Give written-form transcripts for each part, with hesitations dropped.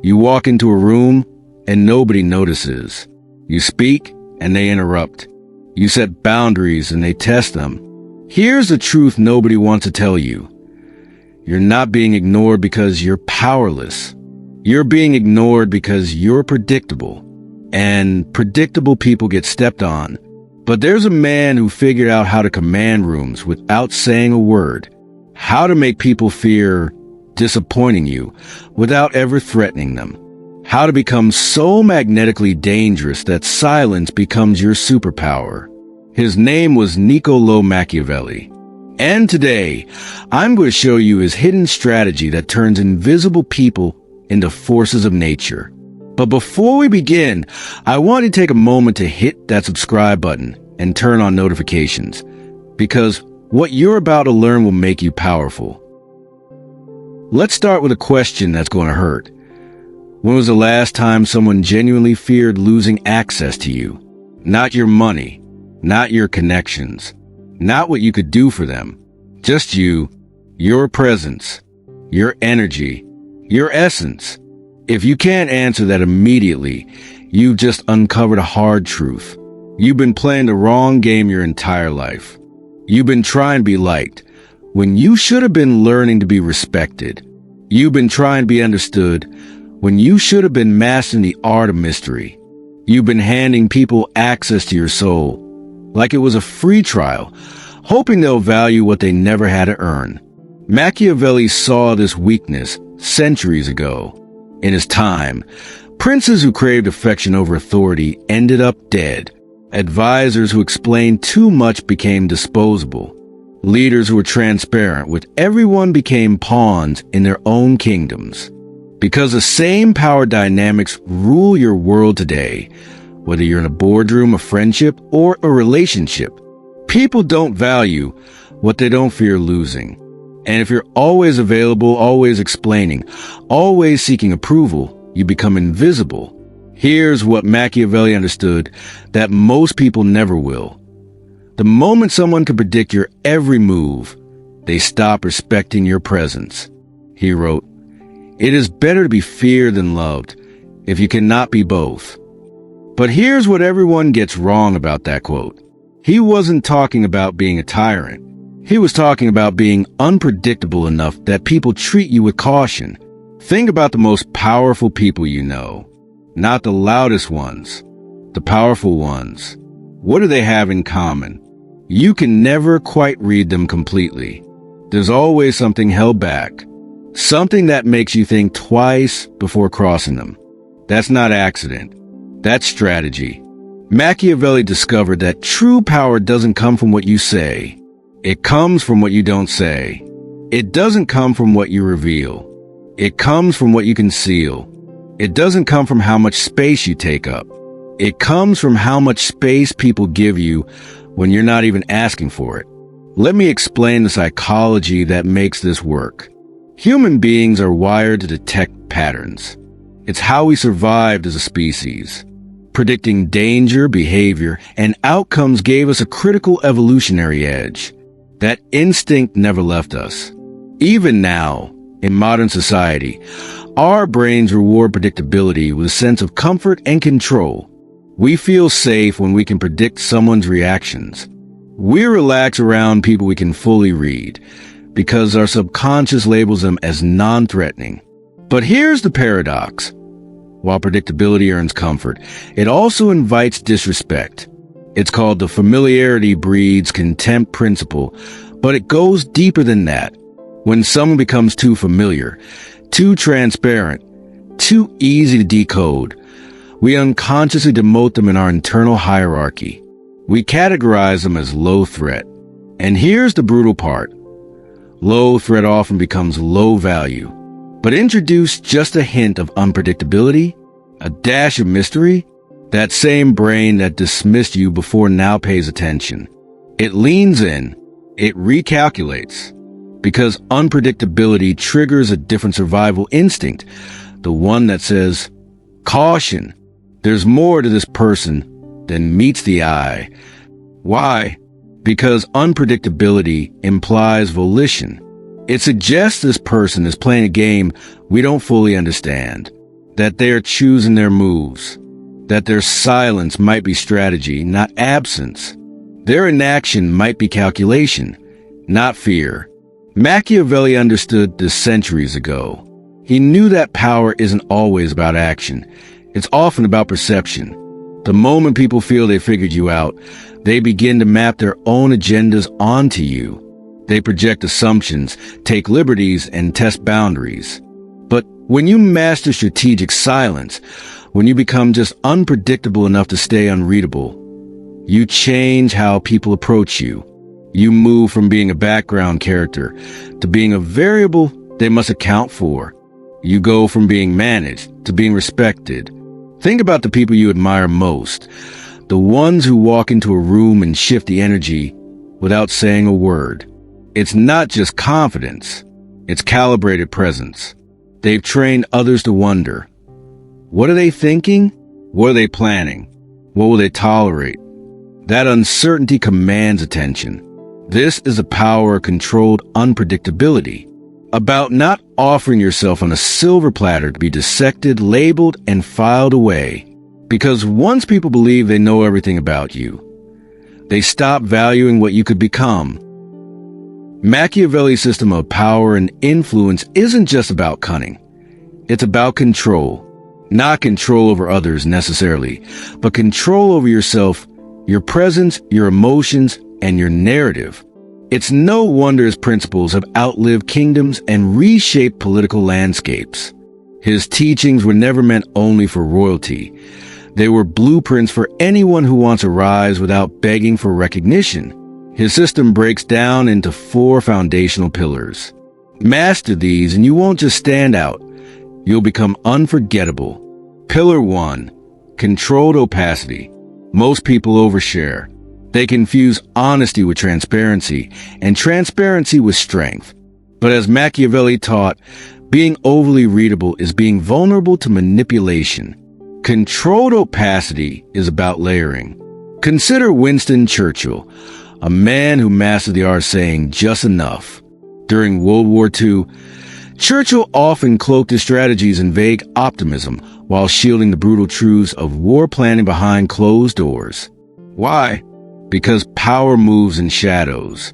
You walk into a room and nobody notices. You speak and they interrupt. You set boundaries and they test them. Here's the truth nobody wants to tell you. You're not being ignored because you're powerless. You're being ignored because you're predictable. And predictable people get stepped on. But there's a man who figured out how to command rooms without saying a word. How to make people fear disappointing you without ever threatening them. How to become so magnetically dangerous that silence becomes your superpower. His name was Niccolò Machiavelli. And today, I'm going to show you his hidden strategy that turns invisible people into forces of nature. But before we begin, I want to take a moment to hit that subscribe button and turn on notifications, because what you're about to learn will make you powerful. Let's start with a question that's going to hurt. When was the last time someone genuinely feared losing access to you? Not your money, not your connections, not what you could do for them. Just you, your presence, your energy, your essence. If you can't answer that immediately, you've just uncovered a hard truth. You've been playing the wrong game your entire life. You've been trying to be liked when you should have been learning to be respected. You've been trying to be understood when you should have been mastering the art of mystery. You've been handing people access to your soul like it was a free trial, hoping they'll value what they never had to earn. Machiavelli saw this weakness centuries ago. In his time, princes who craved affection over authority ended up dead. Advisors who explained too much became disposable. Leaders who were transparent with everyone became pawns in their own kingdoms. Because the same power dynamics rule your world today, whether you're in a boardroom, a friendship, or a relationship. People don't value what they don't fear losing. And if you're always available, always explaining, always seeking approval, you become invisible. Here's what Machiavelli understood that most people never will. The moment someone can predict your every move, they stop respecting your presence. He wrote, "It is better to be feared than loved, if you cannot be both." But here's what everyone gets wrong about that quote. He wasn't talking about being a tyrant. He was talking about being unpredictable enough that people treat you with caution. Think about the most powerful people you know. Not the loudest ones, the powerful ones. What do they have in common? You can never quite read them completely. There's always something held back. Something that makes you think twice before crossing them. That's not accident. That's strategy. Machiavelli discovered that true power doesn't come from what you say. It comes from what you don't say. It doesn't come from what you reveal. It comes from what you conceal. It doesn't come from how much space you take up. It comes from how much space people give you when you're not even asking for it. Let me explain the psychology that makes this work. Human beings are wired to detect patterns. It's how we survived as a species. Predicting danger, behavior, and outcomes gave us a critical evolutionary edge. That instinct never left us. Even now, in modern society, our brains reward predictability with a sense of comfort and control. We feel safe when we can predict someone's reactions. We relax around people we can fully read, because our subconscious labels them as non-threatening. But here's the paradox. While predictability earns comfort, it also invites disrespect. It's called the familiarity breeds contempt principle, but it goes deeper than that. When someone becomes too familiar, too transparent, too easy to decode, we unconsciously demote them in our internal hierarchy. We categorize them as low threat. And here's the brutal part. Low threat often becomes low value. But introduce just a hint of unpredictability, a dash of mystery, that same brain that dismissed you before now pays attention. It leans in, it recalculates, because unpredictability triggers a different survival instinct, the one that says, caution, there's more to this person than meets the eye. Why? Because unpredictability implies volition. It suggests this person is playing a game we don't fully understand. that they are choosing their moves, that their silence might be strategy, not absence. Their inaction might be calculation, not fear. Machiavelli understood this centuries ago. He knew that power isn't always about action. It's often about perception. The moment people feel they figured you out, they begin to map their own agendas onto you. They project assumptions, take liberties, and test boundaries. But when you master strategic silence, when you become just unpredictable enough to stay unreadable, you change how people approach you. You move from being a background character to being a variable they must account for. You go from being managed to being respected. Think about the people you admire most, the ones who walk into a room and shift the energy without saying a word. It's not just confidence, it's calibrated presence. They've trained others to wonder, what are they thinking? What are they planning? What will they tolerate? That uncertainty commands attention. This is the power of controlled unpredictability, about not offering yourself on a silver platter to be dissected, labeled, and filed away. Because once people believe they know everything about you, they stop valuing what you could become. Machiavelli's system of power and influence isn't just about cunning. It's about control. Not control over others necessarily, but control over yourself, your presence, your emotions, and your narrative. It's no wonder his principles have outlived kingdoms and reshaped political landscapes. His teachings were never meant only for royalty. They were blueprints for anyone who wants to rise without begging for recognition. His system breaks down into 4 foundational pillars. Master these and you won't just stand out. You'll become unforgettable. Pillar 1, controlled opacity. Most people overshare. They confuse honesty with transparency and transparency with strength. But as Machiavelli taught, being overly readable is being vulnerable to manipulation. Controlled opacity is about layering. Consider Winston Churchill, a man who mastered the art of saying just enough. During World War II, Churchill often cloaked his strategies in vague optimism while shielding the brutal truths of war planning behind closed doors. Why? Because power moves in shadows.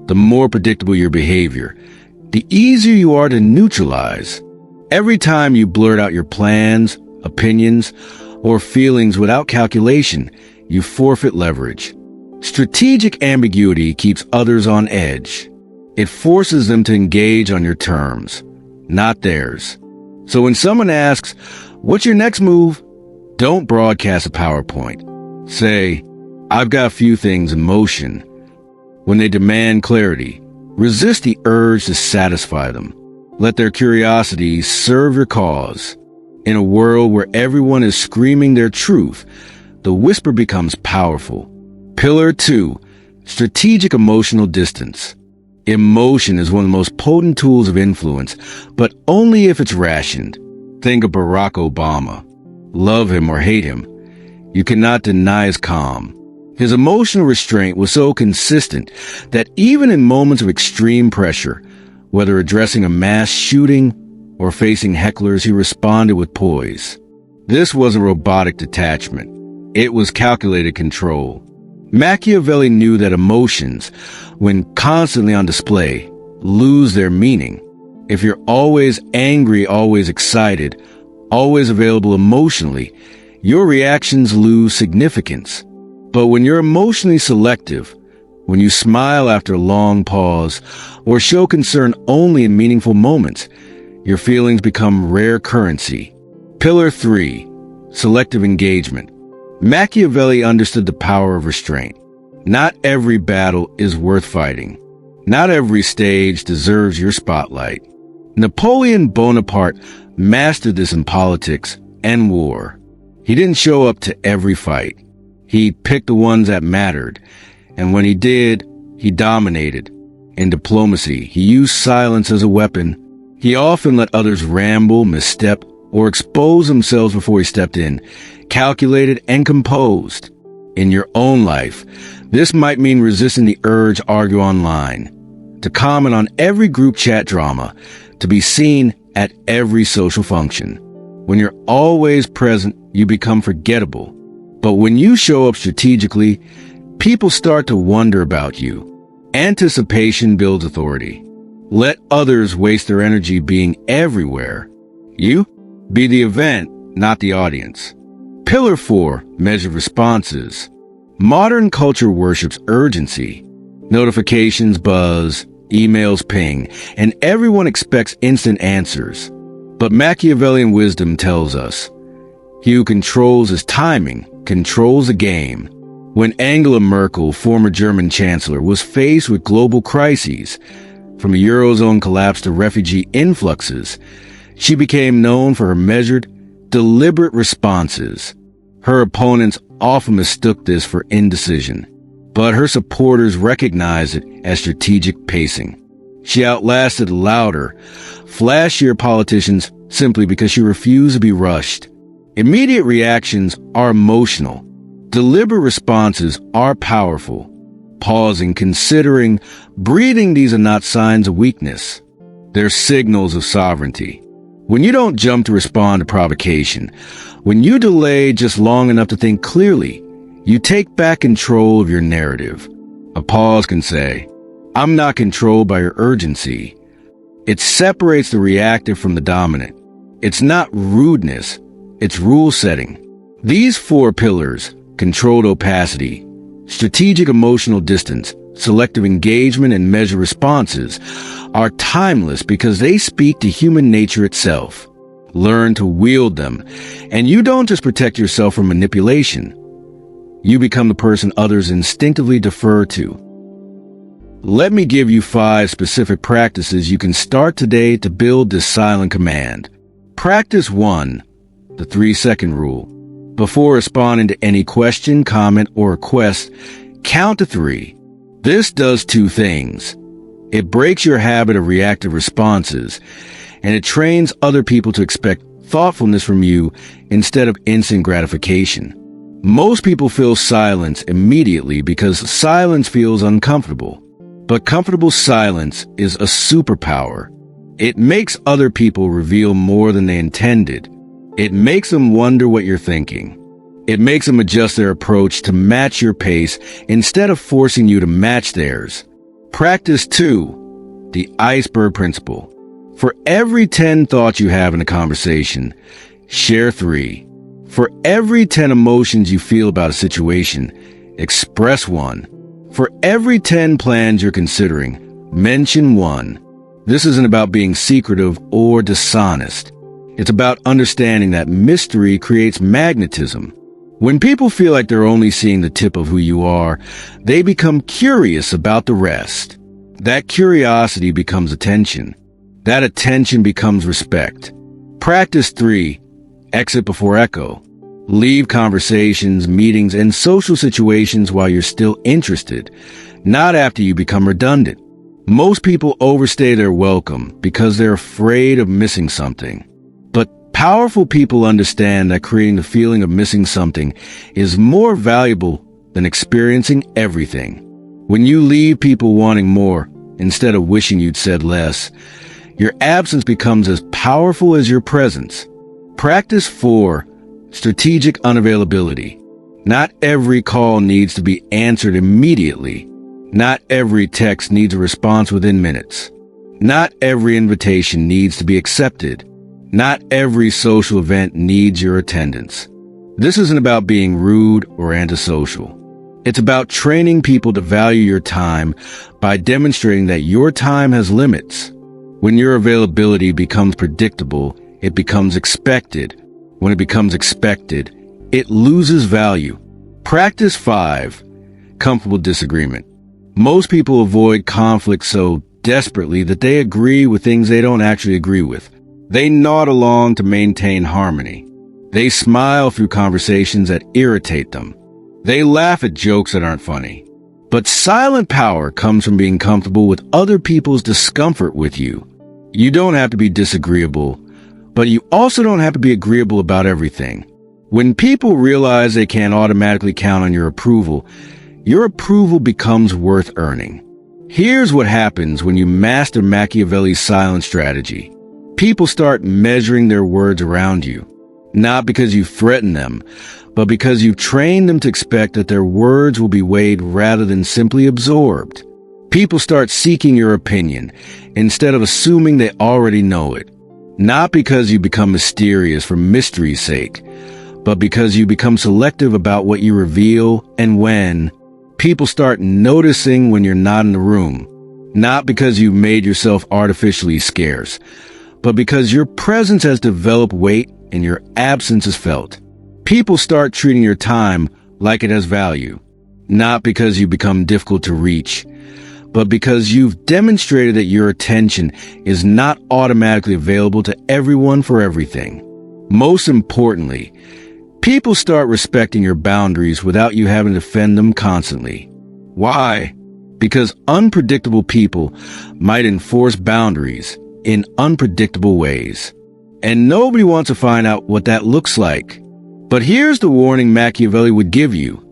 The more predictable your behavior, the easier you are to neutralize. Every time you blurt out your plans, opinions, or feelings without calculation, you forfeit leverage. Strategic ambiguity keeps others on edge. It forces them to engage on your terms, not theirs. So when someone asks, "What's your next move?" don't broadcast a PowerPoint. Say, "I've got a few things in motion." When they demand clarity, resist the urge to satisfy them. Let their curiosity serve your cause. In a world where everyone is screaming their truth, the whisper becomes powerful. Pillar 2, strategic emotional distance. Emotion is one of the most potent tools of influence, but only if it's rationed. Think of Barack Obama. Love him or hate him, you cannot deny his calm. His emotional restraint was so consistent that even in moments of extreme pressure, whether addressing a mass shooting or facing hecklers, he responded with poise. This wasn't robotic detachment. It was calculated control. Machiavelli knew that emotions, when constantly on display, lose their meaning. If you're always angry, always excited, always available emotionally, your reactions lose significance. But when you're emotionally selective, when you smile after a long pause, or show concern only in meaningful moments, your feelings become rare currency. Pillar 3, selective engagement. Machiavelli understood the power of restraint. Not every battle is worth fighting. Not every stage deserves your spotlight. Napoleon Bonaparte mastered this in politics and war. He didn't show up to every fight. He picked the ones that mattered. And when he did, he dominated. In diplomacy, he used silence as a weapon. He often let others ramble, misstep, or expose themselves before he stepped in, calculated and composed. In your own life, this might mean resisting the urge to argue online, to comment on every group chat drama, to be seen at every social function. When you're always present, you become forgettable. But when you show up strategically, people start to wonder about you. Anticipation builds authority. Let others waste their energy being everywhere. You be the event, not the audience. Pillar 4, measured responses. Modern culture worships urgency. Notifications buzz, emails ping, and everyone expects instant answers. But Machiavellian wisdom tells us, he who controls his timing controls the game. When Angela Merkel, former German chancellor, was faced with global crises, from the Eurozone collapse to refugee influxes, she became known for her measured, deliberate responses. Her opponents often mistook this for indecision, but her supporters recognized it as strategic pacing. She outlasted louder, flashier politicians simply because she refused to be rushed. Immediate reactions are emotional. Deliberate responses are powerful. Pausing, considering, breathing, these are not signs of weakness. They're signals of sovereignty. When you don't jump to respond to provocation, when you delay just long enough to think clearly, you take back control of your narrative. A pause can say, I'm not controlled by your urgency. It separates the reactive from the dominant. It's not rudeness, it's rule setting. These 4 pillars, controlled opacity, strategic emotional distance, selective engagement, and measured responses, are timeless because they speak to human nature itself. Learn to wield them, and you don't just protect yourself from manipulation. You become the person others instinctively defer to. Let me give you 5 specific practices you can start today to build this silent command. Practice 1, the 3-second rule. Before responding to any question, comment, or request, count to 3. This does 2 things. It breaks your habit of reactive responses, and it trains other people to expect thoughtfulness from you instead of instant gratification. Most people feel silence immediately because silence feels uncomfortable. But comfortable silence is a superpower. It makes other people reveal more than they intended. It makes them wonder what you're thinking. It makes them adjust their approach to match your pace instead of forcing you to match theirs. Practice 2, the iceberg principle. For every 10 thoughts you have in a conversation, share 3. For every 10 emotions you feel about a situation, express 1. For every 10 plans you're considering, mention 1. This isn't about being secretive or dishonest. It's about understanding that mystery creates magnetism. When people feel like they're only seeing the tip of who you are, they become curious about the rest. That curiosity becomes attention. That attention becomes respect. Practice 3, exit before echo. Leave conversations, meetings, and social situations while you're still interested, not after you become redundant. Most people overstay their welcome because they're afraid of missing something. But powerful people understand that creating the feeling of missing something is more valuable than experiencing everything. When you leave people wanting more instead of wishing you'd said less, your absence becomes as powerful as your presence. Practice 4, strategic unavailability. Not every call needs to be answered immediately. Not every text needs a response within minutes. Not every invitation needs to be accepted. Not every social event needs your attendance. This isn't about being rude or antisocial. It's about training people to value your time by demonstrating that your time has limits. When your availability becomes predictable, it becomes expected. When it becomes expected, it loses value. Practice 5, comfortable disagreement. Most people avoid conflict so desperately that they agree with things they don't actually agree with. They nod along to maintain harmony. They smile through conversations that irritate them. They laugh at jokes that aren't funny. But silent power comes from being comfortable with other people's discomfort with you. You don't have to be disagreeable, but you also don't have to be agreeable about everything. When people realize they can't automatically count on your approval becomes worth earning. Here's what happens when you master Machiavelli's silent strategy. People start measuring their words around you. Not because you threaten them, but because you've trained them to expect that their words will be weighed rather than simply absorbed. People start seeking your opinion instead of assuming they already know it. Not because you become mysterious for mystery's sake, but because you become selective about what you reveal and when. People start noticing when you're not in the room. Not because you've made yourself artificially scarce, but because your presence has developed weight and your absence is felt. People start treating your time like it has value. Not because you become difficult to reach, but because you've demonstrated that your attention is not automatically available to everyone for everything. Most importantly, people start respecting your boundaries without you having to defend them constantly. Why? Because unpredictable people might enforce boundaries in unpredictable ways. And nobody wants to find out what that looks like. But here's the warning Machiavelli would give you.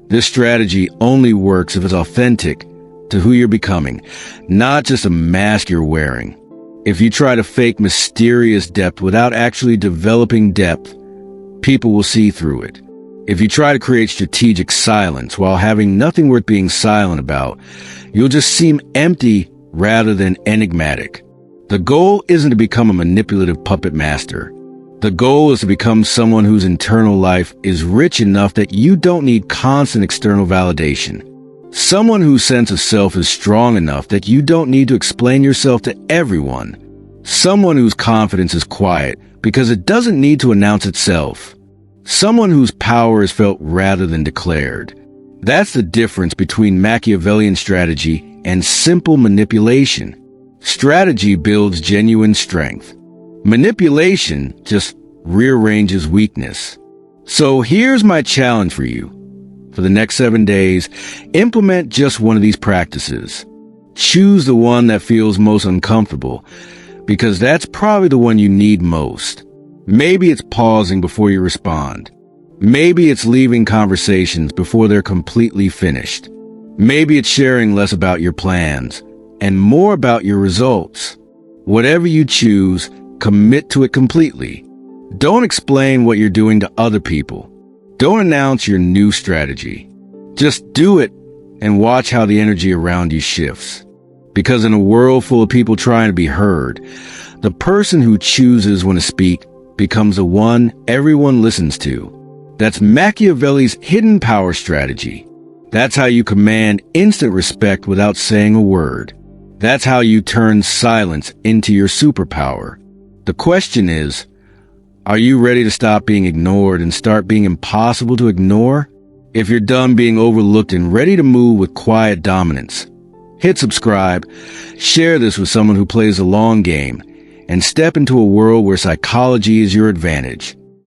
This strategy only works if it's authentic to who you're becoming, not just a mask you're wearing. If you try to fake mysterious depth without actually developing depth, people will see through it. If you try to create strategic silence while having nothing worth being silent about, you'll just seem empty rather than enigmatic. The goal isn't to become a manipulative puppet master. The goal is to become someone whose internal life is rich enough that you don't need constant external validation. Someone whose sense of self is strong enough that you don't need to explain yourself to everyone. Someone whose confidence is quiet because it doesn't need to announce itself. Someone whose power is felt rather than declared. That's the difference between Machiavellian strategy and simple manipulation. Strategy builds genuine strength. Manipulation just rearranges weakness. So here's my challenge for you. For the next 7 days, implement just one of these practices. Choose the one that feels most uncomfortable, because that's probably the one you need most. Maybe it's pausing before you respond. Maybe it's leaving conversations before they're completely finished. Maybe it's sharing less about your plans and more about your results. Whatever you choose, commit to it completely. Don't explain what you're doing to other people. Don't announce your new strategy. Just do it and watch how the energy around you shifts. Because in a world full of people trying to be heard, the person who chooses when to speak becomes the one everyone listens to. That's Machiavelli's hidden power strategy. That's how you command instant respect without saying a word. That's how you turn silence into your superpower. The question is, are you ready to stop being ignored and start being impossible to ignore? If you're done being overlooked and ready to move with quiet dominance, hit subscribe, share this with someone who plays the long game, and step into a world where psychology is your advantage.